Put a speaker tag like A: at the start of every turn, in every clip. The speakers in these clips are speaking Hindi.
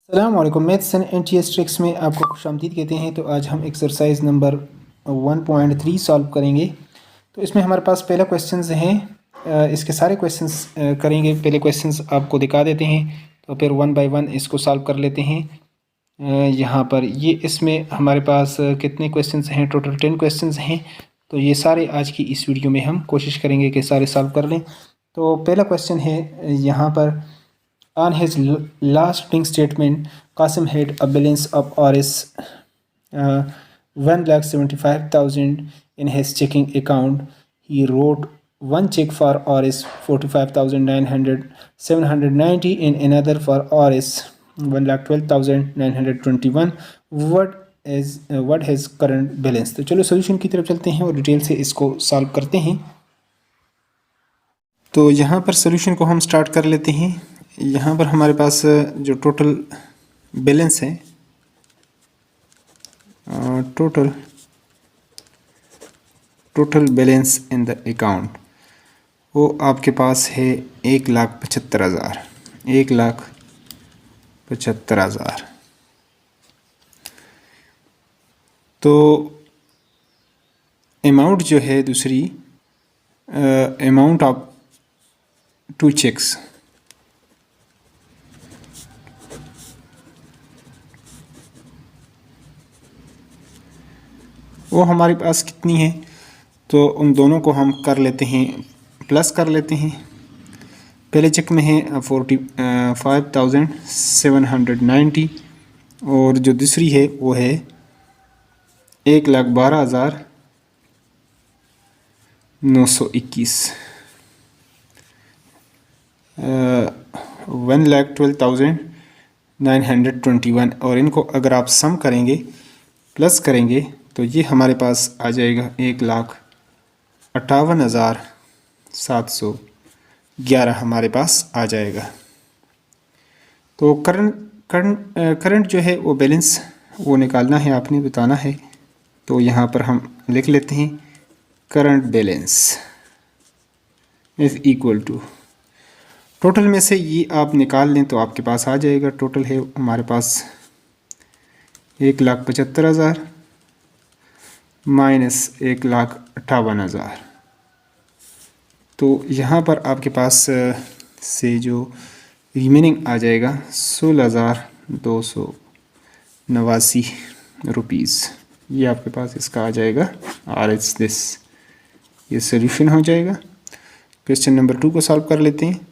A: अस्सलामुअलैकुम। मैथ्स एंड एनटीएस ट्रिक्स में आपको खुशामदीद कहते हैं। तो आज हम एक्सरसाइज नंबर 1.3 सॉल्व करेंगे। तो इसमें हमारे पास पहला क्वेश्चंस हैं। इसके सारे क्वेश्चंस करेंगे। पहले क्वेश्चंस आपको दिखा देते हैं, तो फिर वन बाय वन इसको सॉल्व कर लेते हैं। यहाँ पर ये इसमें हमारे पास कितने क्वेश्चंस हैं? टोटल 10 क्वेश्चंस हैं। तो ये सारे आज की इस वीडियो में हम कोशिश करेंगे कि सारे सॉल्व कर लें। तो पहला क्वेश्चन है यहाँ पर, on his last pink statement, Qasim had a balance of Rs 1,75,000 in his checking account. He wrote one check for Rs 45,790 and another for Rs 1,12,921. What his current balance? तो चलो सोल्यूशन की तरफ चलते हैं और डिटेल से इसको सॉल्व करते हैं। तो यहाँ पर सोल्यूशन को हम स्टार्ट कर लेते हैं। यहाँ पर हमारे पास जो टोटल बैलेंस है, total balance in the account, वो आपके पास है 1,75,000। 1,75,000। तो अमाउंट जो है दूसरी, अमाउंट ऑफ 2 चेक्स, वो हमारे पास कितनी है? तो उन दोनों को हम कर लेते हैं, प्लस कर लेते हैं। पहले चेक में है 45,790 और जो दूसरी है वो है 1,12,921। 1,12,921 और इनको अगर आप सम करेंगे, प्लस करेंगे, तो ये हमारे पास आ जाएगा 1,58,711 हमारे पास आ जाएगा। तो करंट जो है वो बैलेंस वो निकालना है, आपने बताना है। तो यहाँ पर हम लिख लेते हैं current balance is equal to, total में से ये आप निकाल लें तो आपके पास आ जाएगा। टोटल है हमारे पास 1,75,000 माइनस 1,58,000। तो यहाँ पर आपके पास से जो रिमेनिंग आ जाएगा 16,289 रुपीज़। ये आपके पास इसका आ जाएगा आर एच दिस। ये सोल्यूशन हो जाएगा। क्वेश्चन नंबर 2 को सॉल्व कर लेते हैं।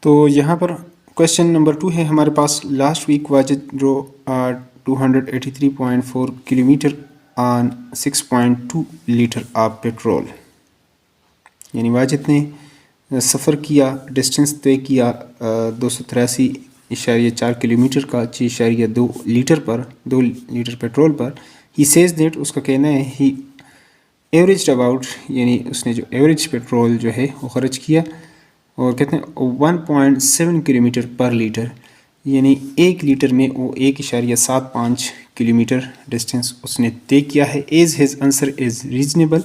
A: तो यहाँ पर क्वेश्चन नंबर 2 है हमारे पास, last week Wajid drove 283.4 kilometre on 6.2 litre of petrol. यानी वाजिद ने सफ़र किया, डिस्टेंस तय किया 283.4 किलोमीटर का 6.2 लीटर पर, 2 लीटर पेट्रोल पर। ही सेज दैट, उसका कहना है, ही एवरेज अबाउट, यानी उसने जो एवरेज पेट्रोल जो है वो ख़र्च किया, और कहते हैं 1.7 किलोमीटर पर लीटर, यानी 1 लीटर में वो 1.75 किलोमीटर डिस्टेंस उसने तय किया है। As his answer is reasonable,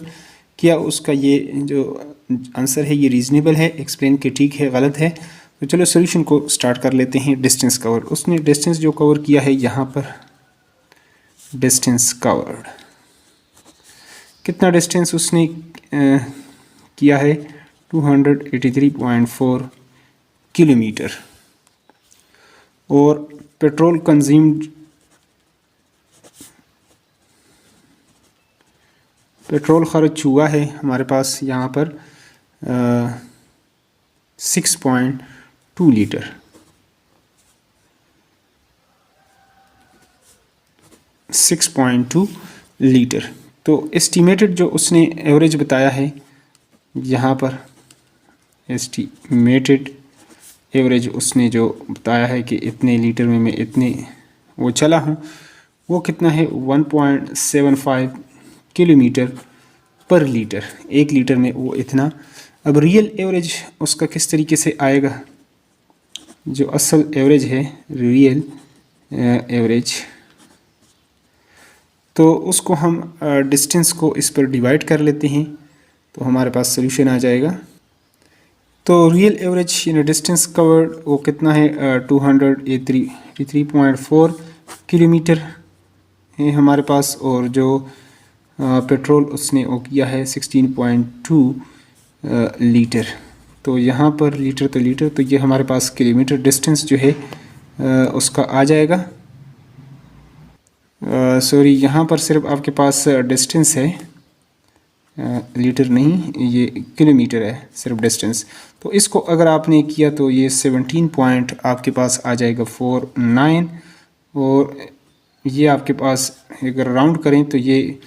A: क्या उसका ये जो आंसर है ये रीज़नेबल है? एक्सप्लेन के ठीक है, गलत है। तो चलो सोल्यूशन को स्टार्ट कर लेते हैं। डिस्टेंस कवर, उसने डिस्टेंस जो कवर किया है यहाँ पर, डिस्टेंस कवर्ड, कितना डिस्टेंस उसने किया है? 283.4 किलोमीटर। और पेट्रोल कंज्यूम्ड, पेट्रोल खर्च हुआ है हमारे पास यहाँ पर 6.2 लीटर। 6.2 लीटर। तो एस्टीमेटेड जो उसने एवरेज बताया है यहाँ पर, एस्टीमेटेड एवरेज उसने जो बताया है कि इतने लीटर में मैं इतने वो चला हूँ, वो कितना है? 1.75 किलोमीटर पर लीटर। 1 लीटर में वो इतना। अब रियल एवरेज उसका किस तरीके से आएगा? जो असल एवरेज है, रियल एवरेज, तो उसको हम डिस्टेंस को इस पर डिवाइड कर लेते हैं, तो हमारे पास सोल्यूशन आ जाएगा तो real average in distance covered वो कितना है 283.4 किलोमीटर है हमारे पास, और जो पेट्रोल उसने वो किया है 16.2 लीटर। तो यहाँ पर लीटर तो लीटर, तो ये हमारे पास किलोमीटर डिस्टेंस जो है उसका आ जाएगा। सॉरी, यहाँ पर सिर्फ आपके पास डिस्टेंस है, लीटर नहीं, ये किलोमीटर है सिर्फ डिस्टेंस। तो इसको अगर आपने किया तो ये 17 पॉइंट आपके पास आ जाएगा 49, और ये आपके पास अगर राउंड करें तो ये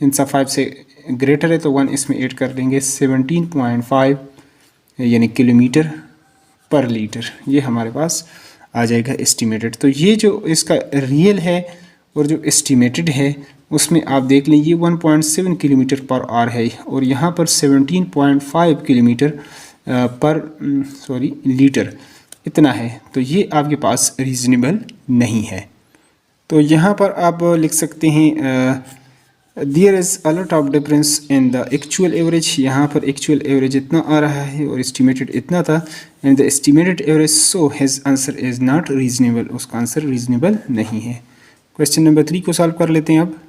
A: इंसा 5 से ग्रेटर है तो 1 इसमें ऐड कर देंगे, 17.5 यानी किलोमीटर पर लीटर, ये हमारे पास आ जाएगा एस्टिमेटेड। तो ये जो इसका रियल है और जो एस्टिमेटेड है उसमें आप देख लें ये 1.7 किलोमीटर पर आवर है, और यहाँ पर 17.5 किलोमीटर पर लीटर इतना है। तो ये आपके पास रीज़नेबल नहीं है। तो यहाँ पर आप लिख सकते हैं there is a lot of difference in the actual average. यहाँ पर एक्चुअल एवरेज इतना आ रहा है और एस्टिमेटेड इतना था, and the estimated average so his answer is not reasonable, उसका आंसर रीजनेबल नहीं है। क्वेश्चन नंबर 3 को सॉल्व कर लेते हैं अब।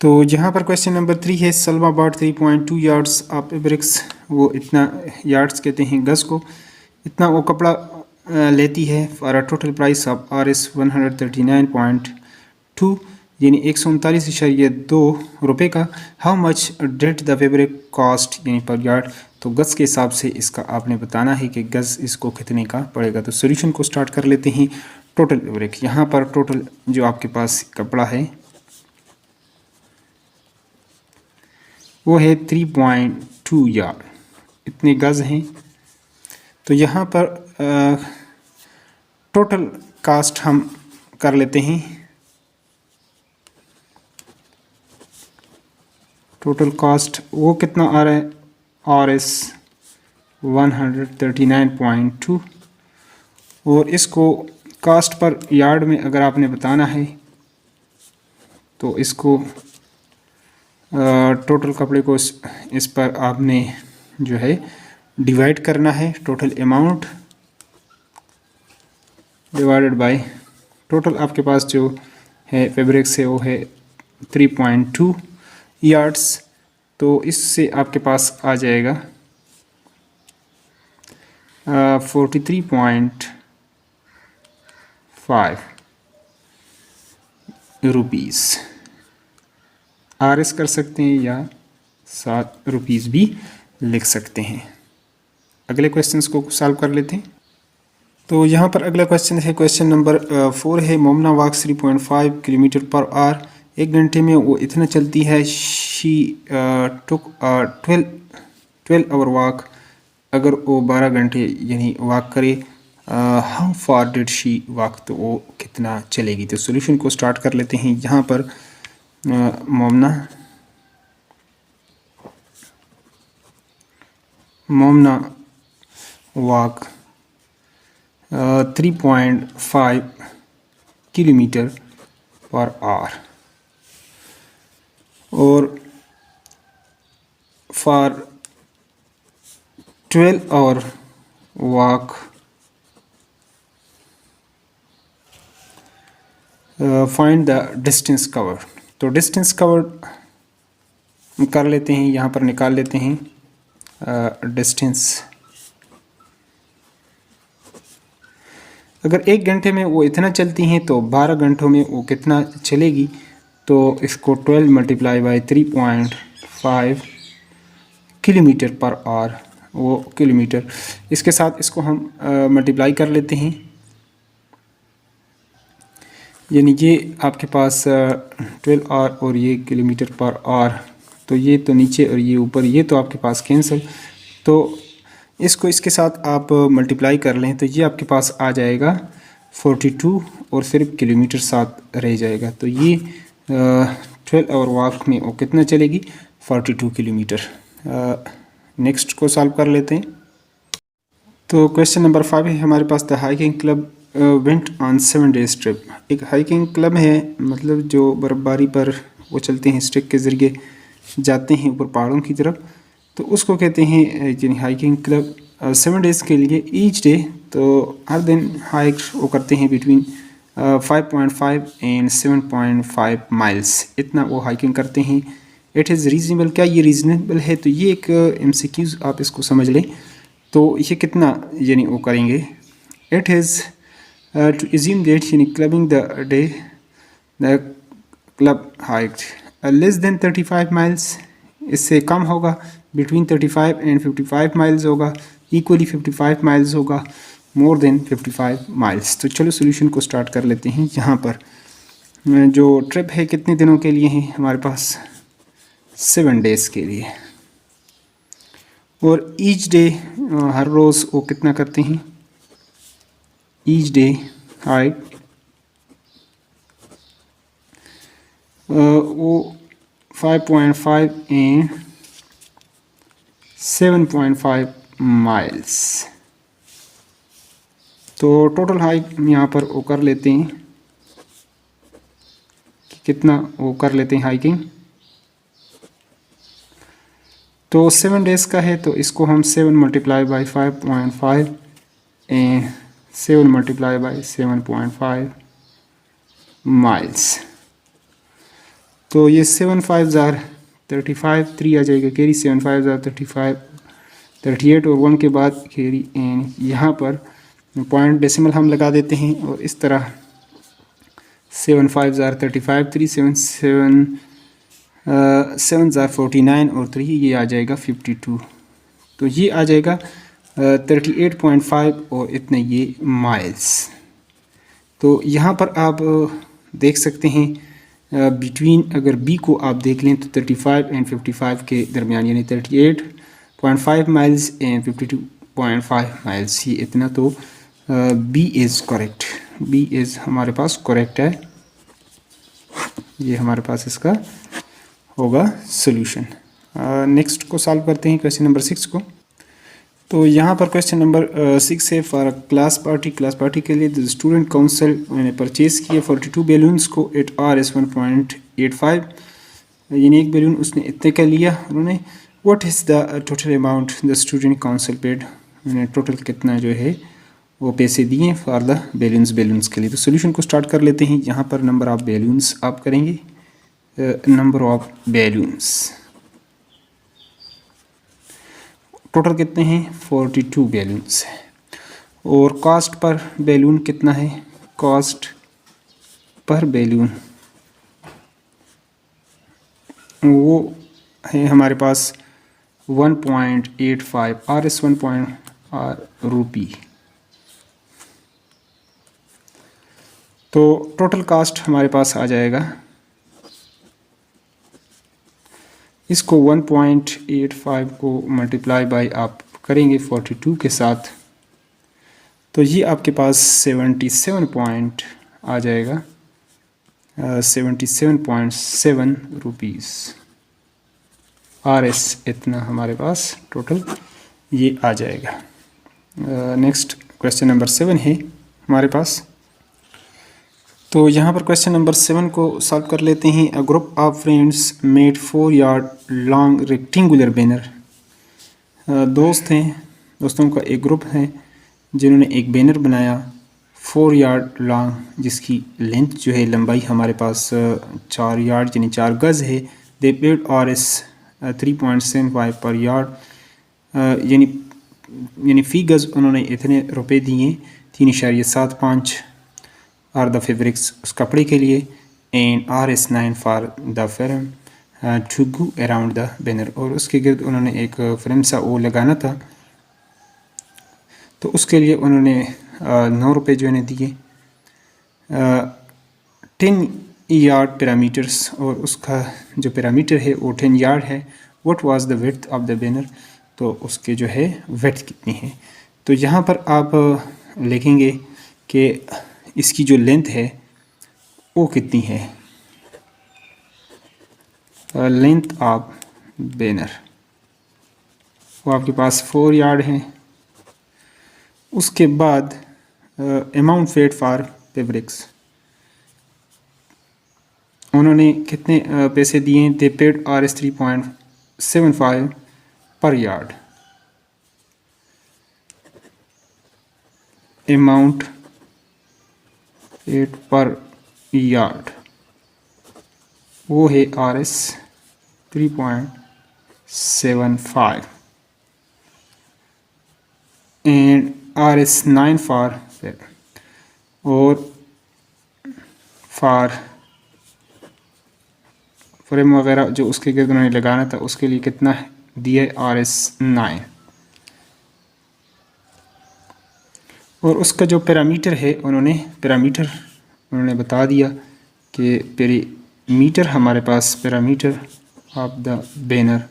A: तो यहाँ पर क्वेश्चन नंबर 3 है सलमा बॉट 3.2 यार्ड्स ऑफ एब्रिक्स, वो इतना यार्ड्स कहते हैं गज़ को, इतना वो कपड़ा लेती है for a total price of RS 139.2 यानी 139.2 रुपये का। How much did the fabric cost यानी पर यार्ड। तो गज़ के हिसाब से इसका आपने बताना है कि गज़ इसको कितने का पड़ेगा। तो सॉल्यूशन को स्टार्ट कर लेते हैं। टोटल फैब्रिक, यहाँ पर टोटल जो आपके पास कपड़ा है वो है 3.2 यार्ड, इतने गज़ हैं। तो यहाँ पर टोटल कास्ट हम कर लेते हैं। टोटल कास्ट वो कितना आ रहा है RS 139.2, और इसको कास्ट पर यार्ड में अगर आपने बताना है तो इसको टोटल कपड़े को इस पर आपने जो है डिवाइड करना है, total amount divided by total आपके पास जो है फैब्रिक से वो है 3.2 यार्ड्स। तो इससे आपके पास आ जाएगा 43.5 रुपीज़। RS कर सकते हैं या 7 रुपीज़ भी लिख सकते हैं। अगले क्वेश्चंस को सॉल्व कर लेते हैं। तो यहाँ पर अगला क्वेश्चन है क्वेश्चन नंबर 4 है मोमना वॉक 3.5 किलोमीटर पर आवर, 1 घंटे में वो इतना चलती है। शी टुक 12 आवर वॉक, अगर वो 12 घंटे यानी वॉक करे। How far did she walk, तो वो कितना चलेगी। तो सॉल्यूशन को स्टार्ट कर लेते हैं। यहाँ पर Momna walk 3.5 kilometre per hour, और for 12 hour walk find the distance covered. तो डिस्टेंस कवर्ड कर लेते हैं, यहाँ पर निकाल लेते हैं डिस्टेंस। अगर 1 घंटे में वो इतना चलती हैं तो 12 घंटों में वो कितना चलेगी। तो इसको 12 multiply by 3.5 kilometre per our, वो किलोमीटर, इसके साथ इसको हम मल्टीप्लाई कर लेते हैं। यानी ये आपके पास 12 आवर और ये किलोमीटर पर आवर, तो ये तो नीचे और ये ऊपर, ये तो आपके पास कैंसिल। तो इसको इसके साथ आप मल्टीप्लाई कर लें तो ये आपके पास आ जाएगा 42, और सिर्फ किलोमीटर साथ रह जाएगा। तो ये 12 आवर वॉक में वो कितना चलेगी 42 किलोमीटर। नेक्स्ट को सॉल्व कर लेते हैं। तो क्वेश्चन नंबर 5 है हमारे पास the hiking club went on 7 days trip. एक हाइकिंग क्लब है, मतलब जो बर्फ़बारी पर वो चलते हैं, स्टिक के ज़रिए जाते हैं ऊपर पहाड़ों की तरफ। तो उसको कहते हैं यानी हाइकिंग क्लब 7 डेज़ के लिए ईच डे। तो हर दिन हाइक वो करते हैं बिटवीन 5.5 एंड 7.5 माइल्स, इतना वो हाइकिंग करते हैं। इट इज़ रीजनेबल, क्या ये रीजनेबल है? तो ये एक MCQs आप इसको समझ लें। तो ये कितना यानी वो करेंगे? It is to assume that यानी clubbing the day the club hiked less than 35 miles, इससे कम होगा, बिटवीन 35 एंड 55 माइल्स होगा, इक्वली 55 माइल्स होगा, मोर देन 55 माइल्स। तो चलो सोल्यूशन को स्टार्ट कर लेते हैं। यहाँ पर जो ट्रिप है कितने दिनों के लिए है हमारे पास? 7 डेज़ के लिए। और ईच डे हर रोज़ वो कितना करते हैं? ईच डे हाइक वो 5.5 एंड 7.5 माइल्स। तो टोटल हाइक यहाँ पर वो कर लेते हैं कि कितना वो कर लेते हैं हाइकिंग। तो 7 डेज़ का है, तो इसको हम 7 multiply by 5.5 and 7 multiply by 7.5 miles. तो ये 7 5 ज़ार 35, 3 आ जाएगा कैरी, 7 5 ज़ार 35, 38 और 1 के बाद कैरी। एंड यहाँ पर पॉइंट डेसिमल हम लगा देते हैं और इस तरह 7 5 ज़ार 35, 3 7 7 ज़ार 49 और 3 ये आ जाएगा 52। तो ये आ जाएगा 38.5 और इतने ये माइल्स। तो यहाँ पर आप देख सकते हैं बिटवीन, अगर बी को आप देख लें तो 35 एंड 55 के दरमियान, यानी 38.5 माइल्स एंड 52.5 माइल्स, ये इतना। तो B is correct, B is हमारे पास करेक्ट है। ये हमारे पास इसका होगा सोल्यूशन। नेक्स्ट को सॉल्व करते हैं, क्वेश्चन नंबर 6 को। तो यहाँ पर क्वेश्चन नंबर 6 है, for class party. Class party के लिए द स्टूडेंट काउंसिल ने परचेज़ किए 42 बैलून्स को एट RS 1.85, यानी एक बैलून उसने इतने का लिया उन्होंने। What is the total amount the student council paid, उन्होंने टोटल कितना जो है वो पैसे दिए फॉर द बैलून्स के लिए। तो सोल्यूशन को स्टार्ट कर लेते हैं। यहाँ पर नंबर ऑफ बैलून्स आप करेंगे, नंबर ऑफ बैलून्स टोटल कितने हैं? 42 बैलून्स है। और कॉस्ट पर बैलून कितना है? कॉस्ट पर बैलून वो है हमारे पास 1.85 RS 1 रुपी। तो टोटल कास्ट हमारे पास आ जाएगा, इसको 1.85 को मल्टीप्लाई बाई आप करेंगे 42 के साथ, तो ये आपके पास 77 पॉइंट आ जाएगा, 77.7 रुपीज़। RS इतना हमारे पास टोटल ये आ जाएगा। नेक्स्ट क्वेश्चन नंबर 7 है हमारे पास। तो यहाँ पर क्वेश्चन नंबर 7 को सॉल्व कर लेते हैं। A group of friends made 4 yard long rectangular banner. दोस्तों का एक ग्रुप है जिन्होंने एक बैनर बनाया 4 यार्ड लॉन्ग, जिसकी लेंथ जो है लंबाई हमारे पास 4 यार्ड यानी 4 गज़ है। दे पेड RS 3.75 पर यार्ड, यानी फ़ी गज़ उन्होंने इतने रुपए दिए 3.75 आर द फैब्रिक्स उस कपड़े के लिए, and RS 9 for the frame to go around the banner, और उसके गिर्द उन्होंने एक फ्रेम सा वो लगाना था, तो उसके लिए उन्होंने 9 रुपये जो है दिए। 10 यार्ड पैरामीटर्स, और उसका जो पैरामीटर है वो 10 यार्ड है। What was the width of the banner, तो उसके जो है विड्थ कितनी है। तो यहाँ पर आप लिखेंगे कि इसकी जो लेंथ है वो कितनी है, लेंथ ऑफ बैनर वो आपके पास 4 यार्ड है। उसके बाद अमाउंट पेड फॉर फैब्रिक्स, उन्होंने कितने पैसे दिए? दे पेड RS 3.75 पर यार्ड, अमाउंट पेड पर यार्ड, वो है RS 3.75 एंड RS 9 फॉर और फॉर फ्रेम वगैरह जो उसके गिर्द उन्होंने लगाना था उसके लिए कितना दिया RS 9 और उसका जो पैरामीटर है उन्होंने बता दिया कि पैरामीटर हमारे पास पैरामीटर ऑफ द बैनर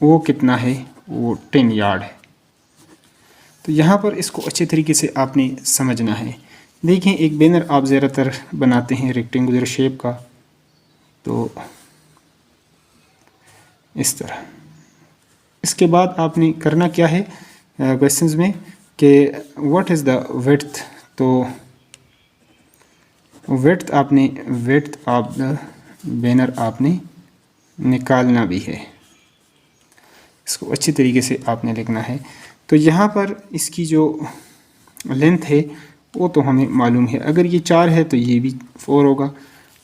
A: वो कितना है, वो 10 यार्ड है। तो यहाँ पर इसको अच्छे तरीके से आपने समझना है। देखें एक बैनर आप ज़्यादातर बनाते हैं रेक्टेंगुलर शेप का, तो इस तरह। इसके बाद आपने करना क्या है क्वेश्चंस में कि व्हाट इज़ द विड्थ, तो विड्थ ऑफ द बैनर आपने निकालना भी है, इसको अच्छी तरीके से आपने लिखना है। तो यहाँ पर इसकी जो लेंथ है वो तो हमें मालूम है, अगर ये 4 है तो ये भी 4 होगा,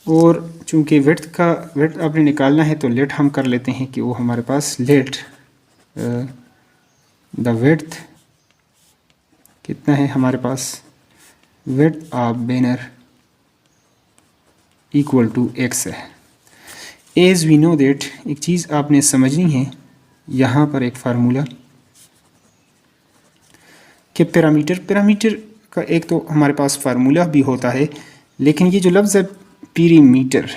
A: और चूँकि विड्थ आपने निकालना है तो लेट हम कर लेते हैं कि वो हमारे पास लेट द विड्थ कितना है हमारे पास, width of banner equal to x है। एज वी नो दैट, एक चीज़ आपने समझनी है यहाँ पर एक फार्मूला कि पैरामीटर का एक तो हमारे पास फार्मूला भी होता है, लेकिन ये जो लफ्ज़ है पीरीमीटर,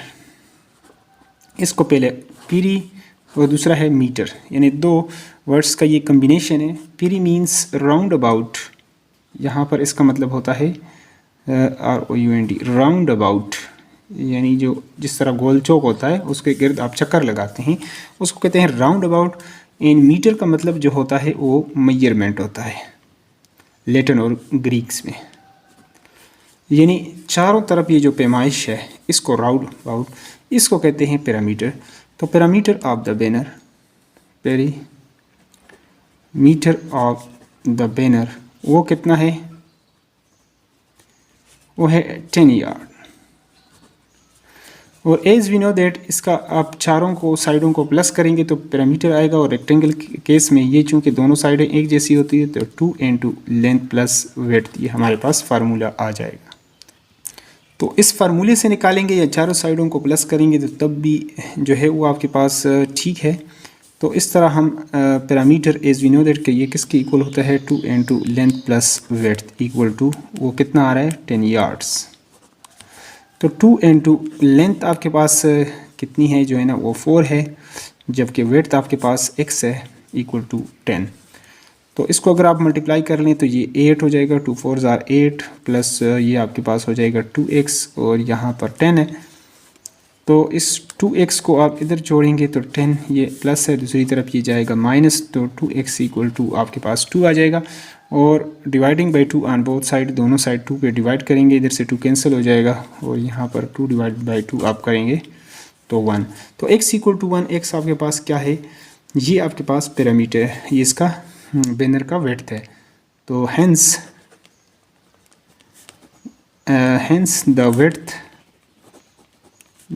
A: इसको पहले पीरी और दूसरा है मीटर, यानी 2 वर्ड्स का ये कम्बिनेशन है। पीरी मीन्स राउंड अबाउट, यहाँ पर इसका मतलब होता है ROUND राउंड अबाउट, यानी जो जिस तरह गोल चौक होता है उसके गिर्द आप चक्कर लगाते हैं उसको कहते हैं राउंड अबाउट। इन मीटर का मतलब जो होता है वो मेजरमेंट होता है लैटिन और ग्रीक्स में, यानी चारों तरफ ये जो पैमाइश है इसको राउंड अबाउट, इसको कहते हैं पैरामीटर। तो parameter of the banner, parameter of the banner वो कितना है, वो है 10 यार्ड। और एज वी नो दैट, इसका आप चारों को साइडों को प्लस करेंगे तो पैरामीटर आएगा, और रेक्टेंगल केस में ये चूंकि दोनों साइडें एक जैसी होती है तो 2 लेंथ प्लस विड्थ, ये हमारे पास फार्मूला आ जाएगा। तो इस फार्मूले से निकालेंगे या चारों साइडों को प्लस करेंगे तो तब भी जो है वो आपके पास ठीक है। तो इस तरह हम perimeter as we know that कि ये किसके इक्वल होता है, 2 length plus width equal to वो कितना आ रहा है 10 यार्ड्स। तो 2 लेंथ आपके पास कितनी है जो है ना वो 4 है, जबकि विड्थ आपके पास x है इक्वल टू 10। तो इसको अगर आप मल्टीप्लाई कर लें तो ये 8 हो जाएगा, 2 4s are 8 प्लस ये आपके पास हो जाएगा 2x और यहाँ पर 10 है। तो इस 2x को आप इधर जोड़ेंगे तो 10 ये प्लस है, दूसरी तरफ ये जाएगा माइनस, तो 2x इक्वल टू आपके पास 2 आ जाएगा। और dividing by 2 on both side, दोनों साइड 2 पे डिवाइड करेंगे, इधर से 2 कैंसिल हो जाएगा और यहाँ पर 2 डिवाइड बाई 2 आप करेंगे तो 1। तो x इक्वल टू 1, x आपके पास क्या है, ये आपके पास पैरामीटर है, ये इसका बैनर का विड्थ है। तो hence the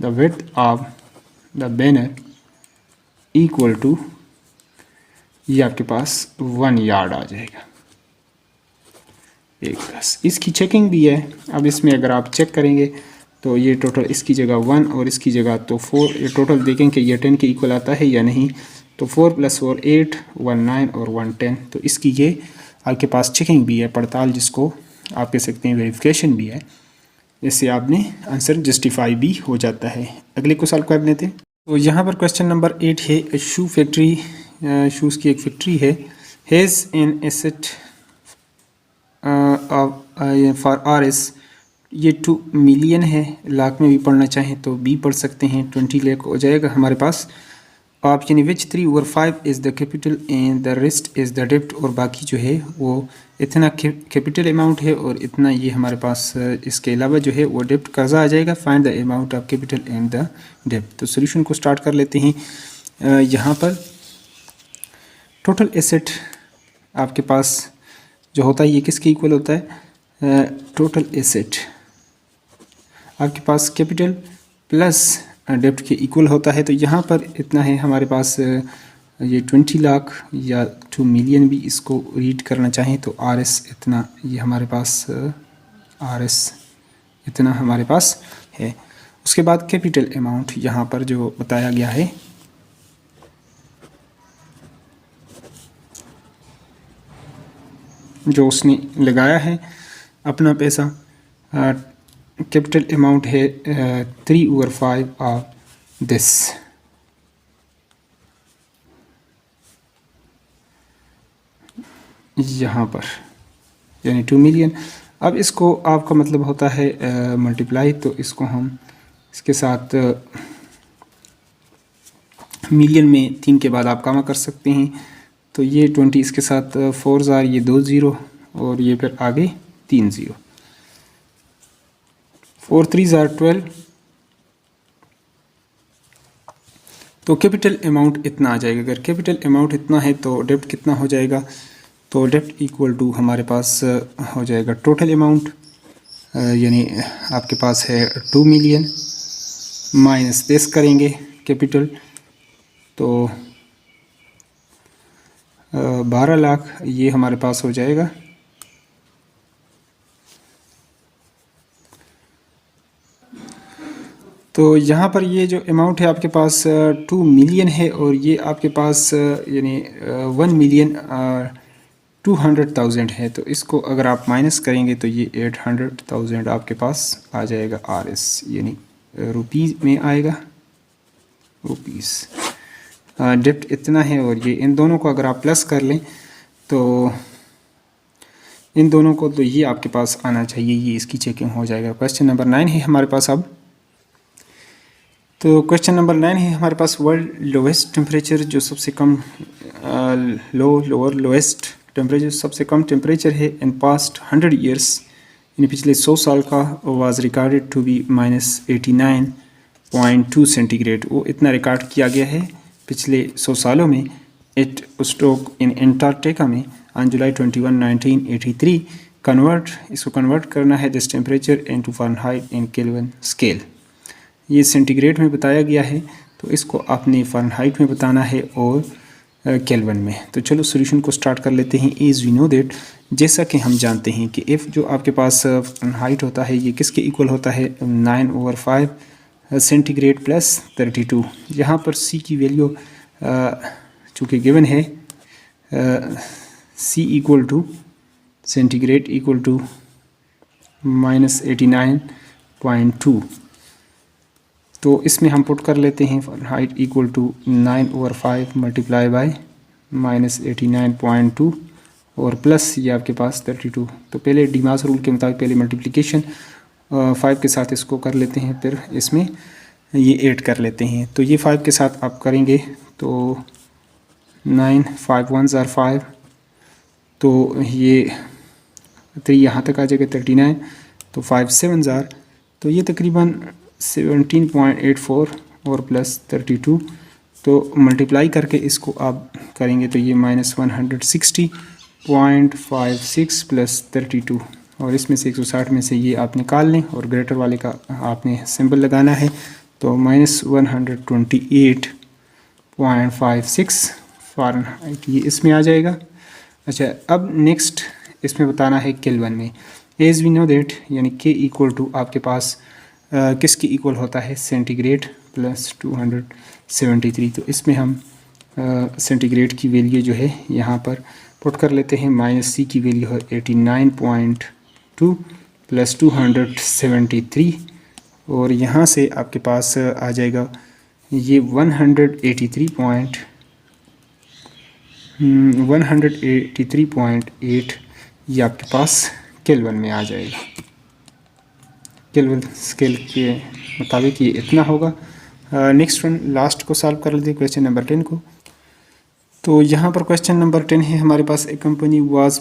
A: width of the banner equal to ये आपके पास 1 यार्ड आ जाएगा। एक प्लस इसकी चेकिंग भी है। अब इसमें अगर आप चेक करेंगे तो ये टोटल इसकी जगह 1 और इसकी जगह तो 4, ये टोटल देखें कि ये 10 के इक्वल आता है या नहीं। तो 4 + 4 8, 1 9 और 1 10। तो इसकी ये आपके पास चेकिंग भी है, पड़ताल जिसको आप कह सकते हैं, वेरिफिकेशन भी है, इससे आपने आंसर जस्टिफाई भी हो जाता है। अगले को सॉल्व कर लेते हैं। तो यहाँ पर क्वेश्चन नंबर 8 है, शू फैक्ट्री, शूज़ की एक फैक्ट्री है, has an asset for RS, ये 2 मिलियन है, लाख में भी पढ़ना चाहें तो भी पढ़ सकते हैं, 20 लाख हो जाएगा हमारे पास। आप यानी which 3/5 is the capital and the rest is the डेप्ट, और बाकी जो है वो इतना कैपिटल अमाउंट है और इतना ये हमारे पास इसके अलावा जो है वो डेप्ट कर्जा आ जाएगा। Find the amount of capital and the डेप्ट। तो सोल्यूशन को स्टार्ट कर लेते हैं। यहाँ पर टोटल एसेट आपके पास जो होता है ये किसके इक्वल होता है? टोटल एसेट आपके पास कैपिटल प्लस डेब्ट के इक्वल होता है। तो यहाँ पर इतना है हमारे पास, ये 20 लाख या 2 मिलियन भी इसको रीड करना चाहें तो RS इतना, ये हमारे पास RS इतना हमारे पास है। उसके बाद कैपिटल अमाउंट यहाँ पर जो बताया गया है, जो उसने लगाया है अपना पैसा, कैपिटल अमाउंट है 3/5 ऑफ दिस। यहाँ पर यानी 2 मिलियन। अब इसको आपका मतलब होता है मल्टीप्लाई, तो इसको हम इसके साथ मिलियन में 3 के बाद आप कामा कर सकते हैं। तो ये 20 इसके साथ 4 ज़ार, ये 2 ज़ीरो और ये फिर आगे 3 ज़ीरो, 4 3 ज़ार 12। तो कैपिटल अमाउंट इतना आ जाएगा। अगर कैपिटल अमाउंट इतना है तो डेब्ट कितना हो जाएगा? तो डेब्ट इक्वल टू हमारे पास हो जाएगा टोटल अमाउंट, यानी आपके पास है 2 मिलियन माइनस दिस करेंगे कैपिटल, तो 12 लाख ये हमारे पास हो जाएगा। तो यहाँ पर ये जो अमाउंट है आपके पास 2 मिलियन है और ये आपके पास यानी 1,200,000 है। तो इसको अगर आप माइनस करेंगे तो ये 800,000 आपके पास आ जाएगा RS, यानी रुपीज़ में आएगा, रुपीज़। डेब्ट इतना है और ये इन दोनों को अगर आप प्लस कर लें तो इन दोनों को, तो ये आपके पास आना चाहिए, ये इसकी चेकिंग हो जाएगा। क्वेश्चन नंबर 9 है हमारे पास अब। तो क्वेश्चन नंबर 9 है हमारे पास, वर्ल्ड लोवेस्ट टेम्परेचर, जो सबसे कम लोएस्ट टेम्परेचर, सबसे कम टेम्परेचर है इन पास्ट 100 ईयर्स, यानी पिछले 100 साल का, was recorded to be -89.2 centigrade. वो इतना रिकॉर्ड किया गया है पिछले 100 सालों में। इट स्टोक इन एंटार्क्टिका में ऑन जुलाई 21 1983। इसको कन्वर्ट करना है this temperature into Fahrenheit in kelvin scale. ये सेंटीग्रेड में बताया गया है, तो इसको आपने फ़ारेनहाइट में बताना है और केल्विन में। तो चलो सॉल्यूशन को स्टार्ट कर लेते हैं। इज़ वी नो दैट, जैसा कि हम जानते हैं कि इफ़ जो आपके पास फ़ारेनहाइट होता है ये किसके इक्वल होता है? 9/5 सेंटीग्रेड प्लस 32। यहाँ पर C की वैल्यू चूँकि गिवन है, C equal to centigrade equal to -89.2। तो इसमें हम पुट कर लेते हैं Fahrenheit equal to 9/5 multiply by -89.2 और प्लस ये आपके पास 32। तो पहले डिमास रूल के मुताबिक पहले मल्टीप्लिकेशन 5 के साथ इसको कर लेते हैं, फिर इसमें ये ऐड कर लेते हैं। तो ये 5 के साथ आप करेंगे तो 9 5 1 ज़ार 5, तो ये 3 यहाँ तक आ जाएगा 39, तो 5 7 ज़ार, तो ये तकरीबन 17.84 और प्लस 32। तो मल्टीप्लाई करके इसको आप करेंगे तो ये -160.56 प्लस 32, और इसमें से 160 में से ये आप निकाल लें और ग्रेटर वाले का आपने सिंबल लगाना है। तो -128.56 फ़ारेनहाइट ये इसमें आ जाएगा। अच्छा, अब नेक्स्ट इसमें बताना है केल्विन में। एज वी नो दैट, यानी K इक्वल टू आपके पास किसकी इक्वल होता है? Centigrade plus 273। तो इसमें हम सेंटीग्रेड की वैल्यू जो है यहाँ पर पुट कर लेते हैं। -C की वैल्यू है 89.2 प्लस 273, और यहाँ से आपके पास आ जाएगा ये 183.8 ये आपके पास केल्विन में आ जाएगा। केल्विन स्केल के मुताबिक ये इतना होगा। नेक्स्ट वन, लास्ट को सॉल्व कर लेते हैं, क्वेश्चन नंबर 10 को। तो यहाँ पर क्वेश्चन नंबर 10 है हमारे पास, a company was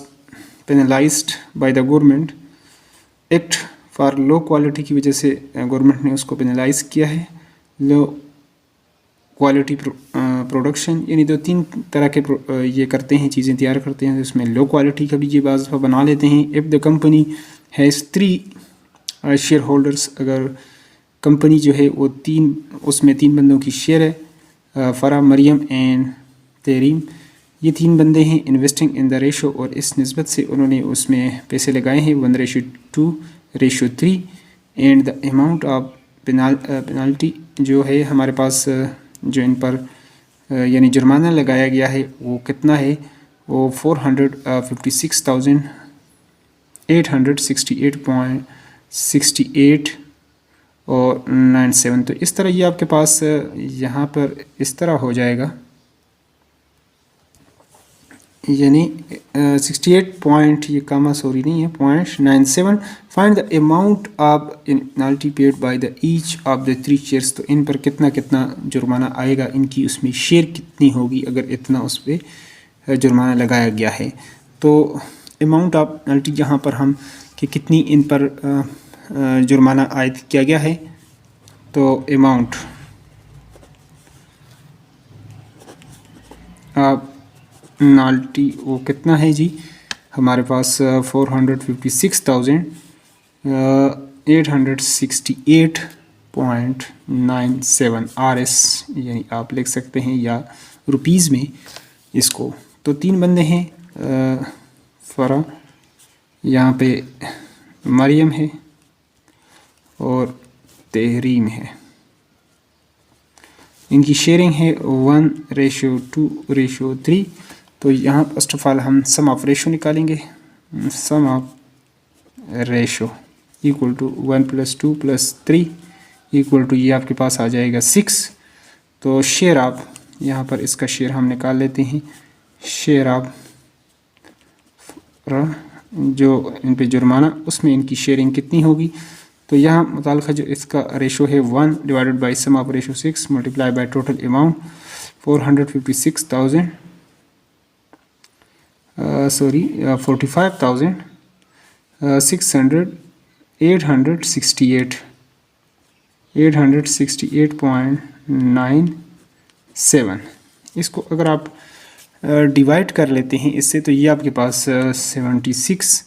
A: penalised by the government act for low quality की वजह से गवर्नमेंट ने उसको पेनलाइज किया है। लो क्वालिटी प्रोडक्शन, यानी दो तीन तरह के ये करते हैं, चीज़ें तैयार करते हैं, इसमें लो क्वालिटी का भी ये बाज़ बना लेते हैं। If the company has 3 share holders, अगर कंपनी जो है वो उसमें 3 बंदों की शेयर है, फ़रा, मरियम एंड तहरीम, ये 3 बंदे हैं इन्वेस्टिंग इन द रेशो, और इस निस्बत से उन्होंने उसमें पैसे लगाए हैं 1:2:3, and the amount of penalty जो है हमारे पास जो इन पर यानी जुर्माना लगाया गया है वो कितना है, वो 456,868.68 और 97। तो इस तरह ये आपके पास यहाँ पर इस तरह हो जाएगा, यानी 68 पॉइंट, ये कामा सॉरी नहीं है, .97। Find the amount of penalty paid by the each of the 3 shares. तो इन पर कितना कितना जुर्माना आएगा, इनकी उसमें शेयर कितनी होगी अगर इतना उस पर जुर्माना लगाया गया है। तो अमाउंट ऑफ पेनल्टी यहाँ पर हम कि कितनी इन पर जुर्माना आयद किया गया है, तो अमाउंट ऑफ पेनल्टी वो कितना है जी, हमारे पास 456,868.97 RS, यानी आप लिख सकते हैं या रुपीज़ में इसको। तो 3 बंदे हैं, फ़रा, यहाँ पे मरियम है और तहरीम है, इनकी शेयरिंग है 1:2:3। तो यहाँ फर्स्ट ऑफ ऑल हम सम ऑफ रेशो निकालेंगे, sum of ratio equal to 1 + 2 + 3 equal to, ये आपके पास आ जाएगा 6। तो शेयर ऑफ, यहाँ पर इसका शेयर हम निकाल लेते हैं, शेयर ऑफ जो इन पे जुर्माना, उसमें इनकी शेयरिंग कितनी होगी। तो यहाँ मुताल्लिक़ जो इसका रेशो है 1 divided by sum of ratio 6 multiply by total amount 45,868.97। इसको अगर आप डिवाइड कर लेते हैं इससे, तो ये आपके पास 76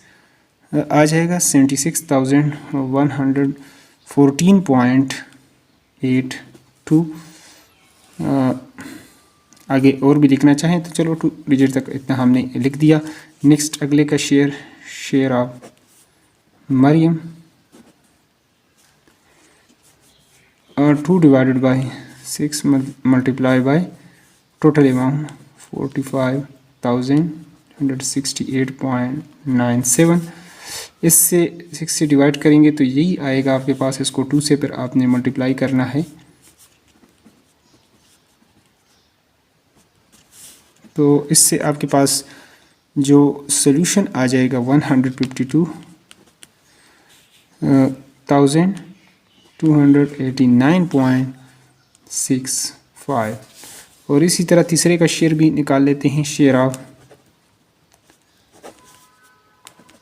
A: आ जाएगा, 76,114.82। आगे और भी लिखना चाहें तो चलो 2 डिजिट तक इतना हमने लिख दिया। नेक्स्ट अगले का share of Mariam 2 divided by 6 multiply by total amount 45,168.97। इससे 6 से डिवाइड करेंगे तो यही आएगा आपके पास, इसको 2 से फिर आपने मल्टीप्लाई करना है। तो इससे आपके पास जो सॉल्यूशन आ जाएगा 152,289.65। और इसी तरह तीसरे का शेयर भी निकाल लेते हैं, शेयर ऑफ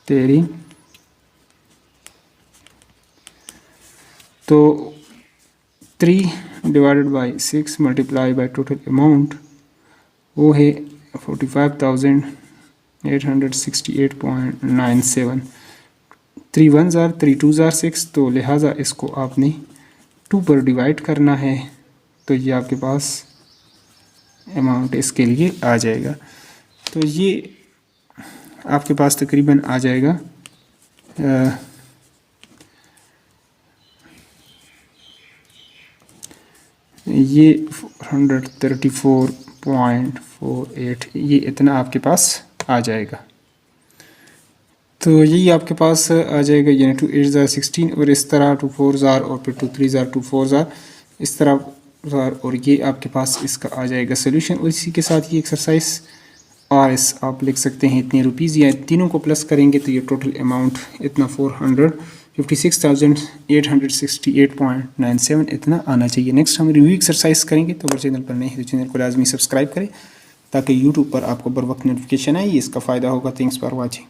A: तहरीम। तो 3 divided by 6 multiply by total amount वो है 45,868.97। 3 1s are 3 2s are 6, तो लिहाजा इसको आपने 2 पर डिवाइड करना है, तो ये आपके पास अमाउंट इसके लिए आ जाएगा। तो ये आपके पास तकरीबन आ जाएगा ये 434.48, ये इतना आपके पास आ जाएगा। तो यही आपके पास आ जाएगा, यानी 2 8s are 16 और इस तरह 2 4s are और फिर 2 3s are 2 4s are इस तरह, और ये आपके पास इसका आ जाएगा सोल्यूशन। और इसी के साथ ये एक्सरसाइज RS आप लिख सकते हैं इतने रुपीज़, या तीनों को प्लस करेंगे तो ये टोटल अमाउंट इतना 456,868.97 इतना आना चाहिए। नेक्स्ट हम रिव्यू एक्सरसाइज करेंगे। तो अगर चैनल पर नए हैं तो चैनल को लाजमी सब्सक्राइब करें ताकि यूट्यूब पर आपको बर वक्त नोटिफिकेशन आए, इसका फ़ायदा होगा। Thanks for watching.